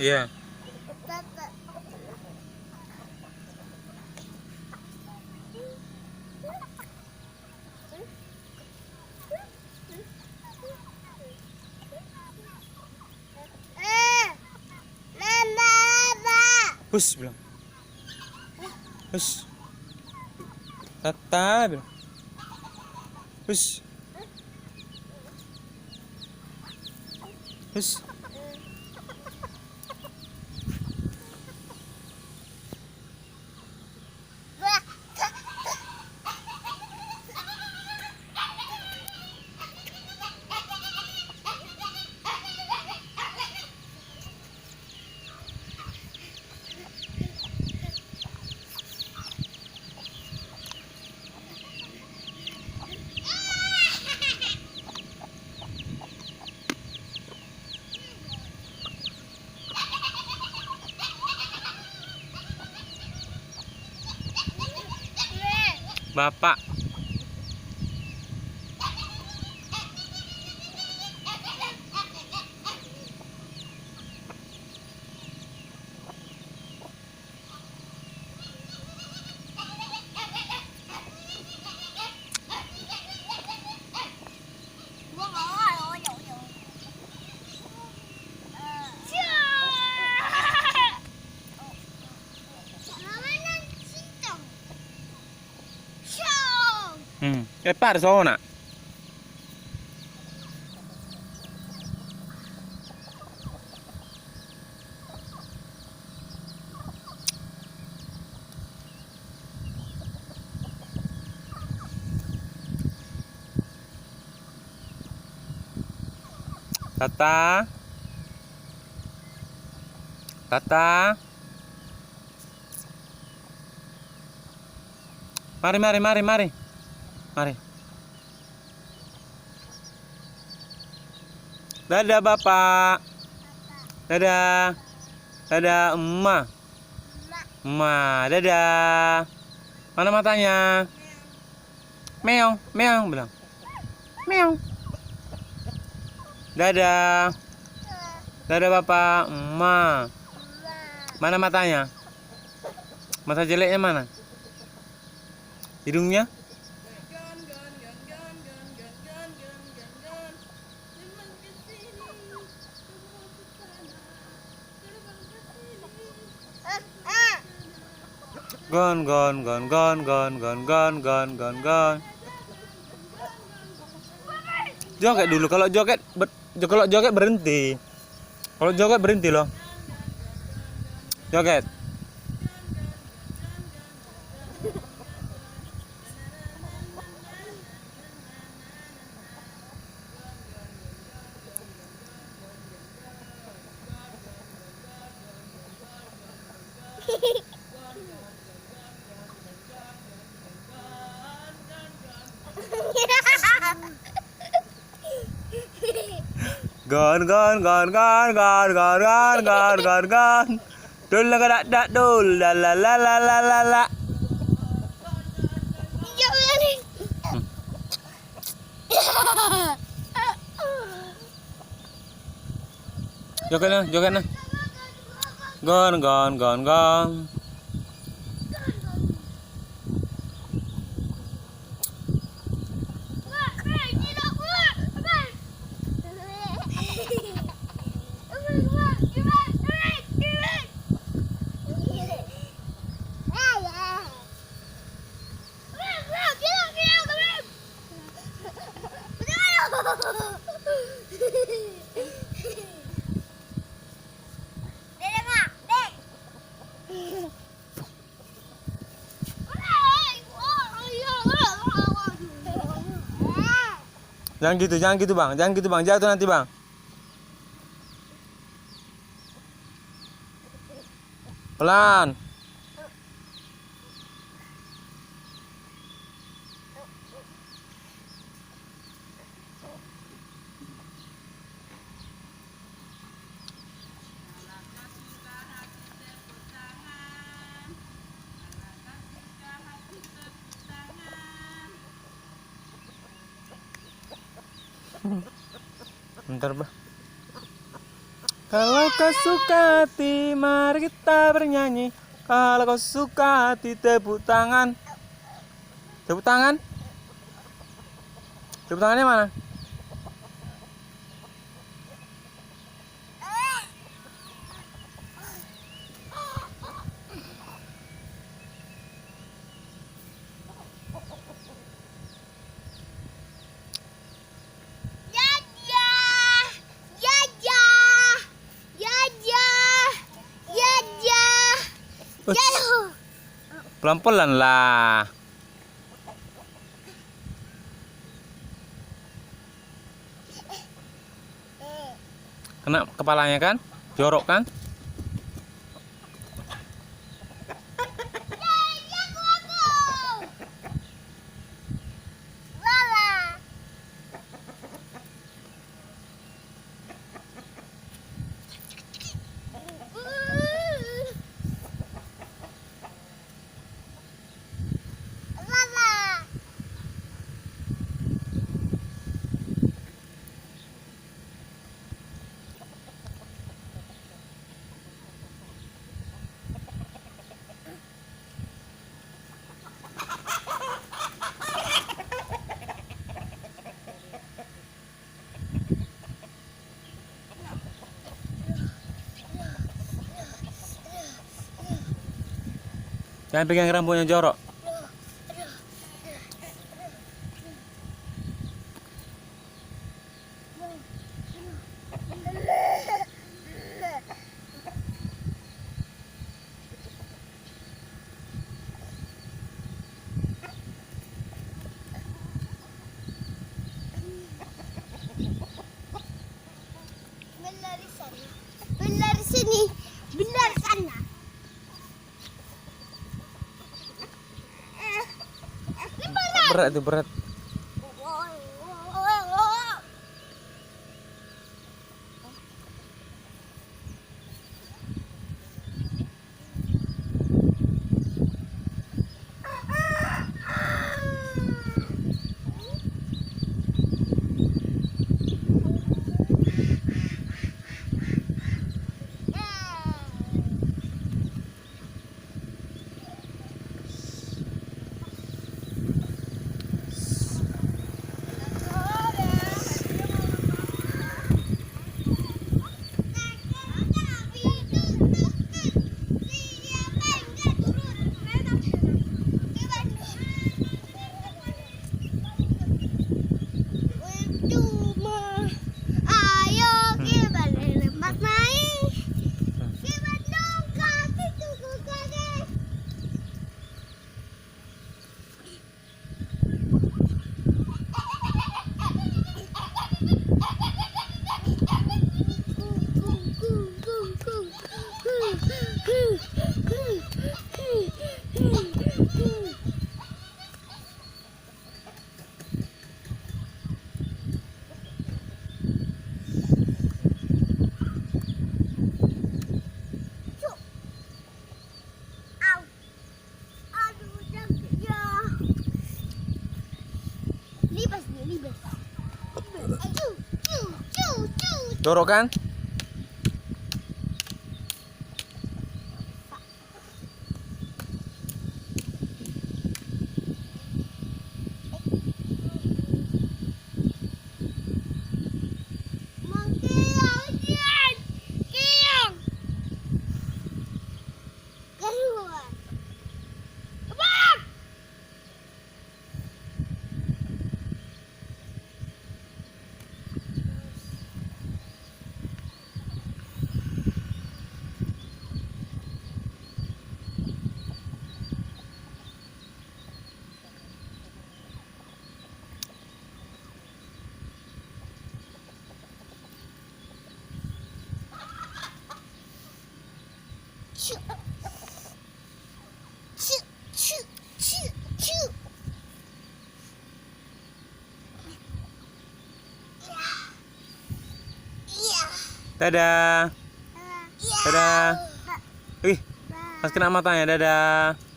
Iya. Hus bilang. Hus. Tata bilang. Hus. Hus. Bapak. Par zona. Tata. Tata. Mari, mari, mari, mari. Mari. Dadah Bapak. Dadah. Dadah Emak. Emak, dadah. Mana matanya? Meong, meong bilang. Meong. Dadah. Dadah Bapak, Emak. Mana matanya? Mata jeleknya mana? Hidungnya? Gon gon gon gon gon gon gon gon gon gon. Joget dulu, kalau joget berhenti. Kalau joget berhenti loh. Joget. Gon gon gon gon gon gon gon gon gon gon. Dul la dak dak dul la la la la la la la. Joget na. Gon gon gon gon. Jangan gitu bang, jatuh nanti bang. Pelan. Bentar bah. Kalau kau suka hati, mari kita bernyanyi. Kalau kau suka hati, tepuk tangan. Tepuk tangan. Tepuk tangannya mana? Pelan-pelan lah. Kena kepalanya kan? Jorok kan? Jangan pegang rambutnya jorok. Benar di sana. Benar di sini. Benar sana. Berat itu berat. Jorok kan? Dadah. Dadah. Ih, pas kena matanya. Dadah.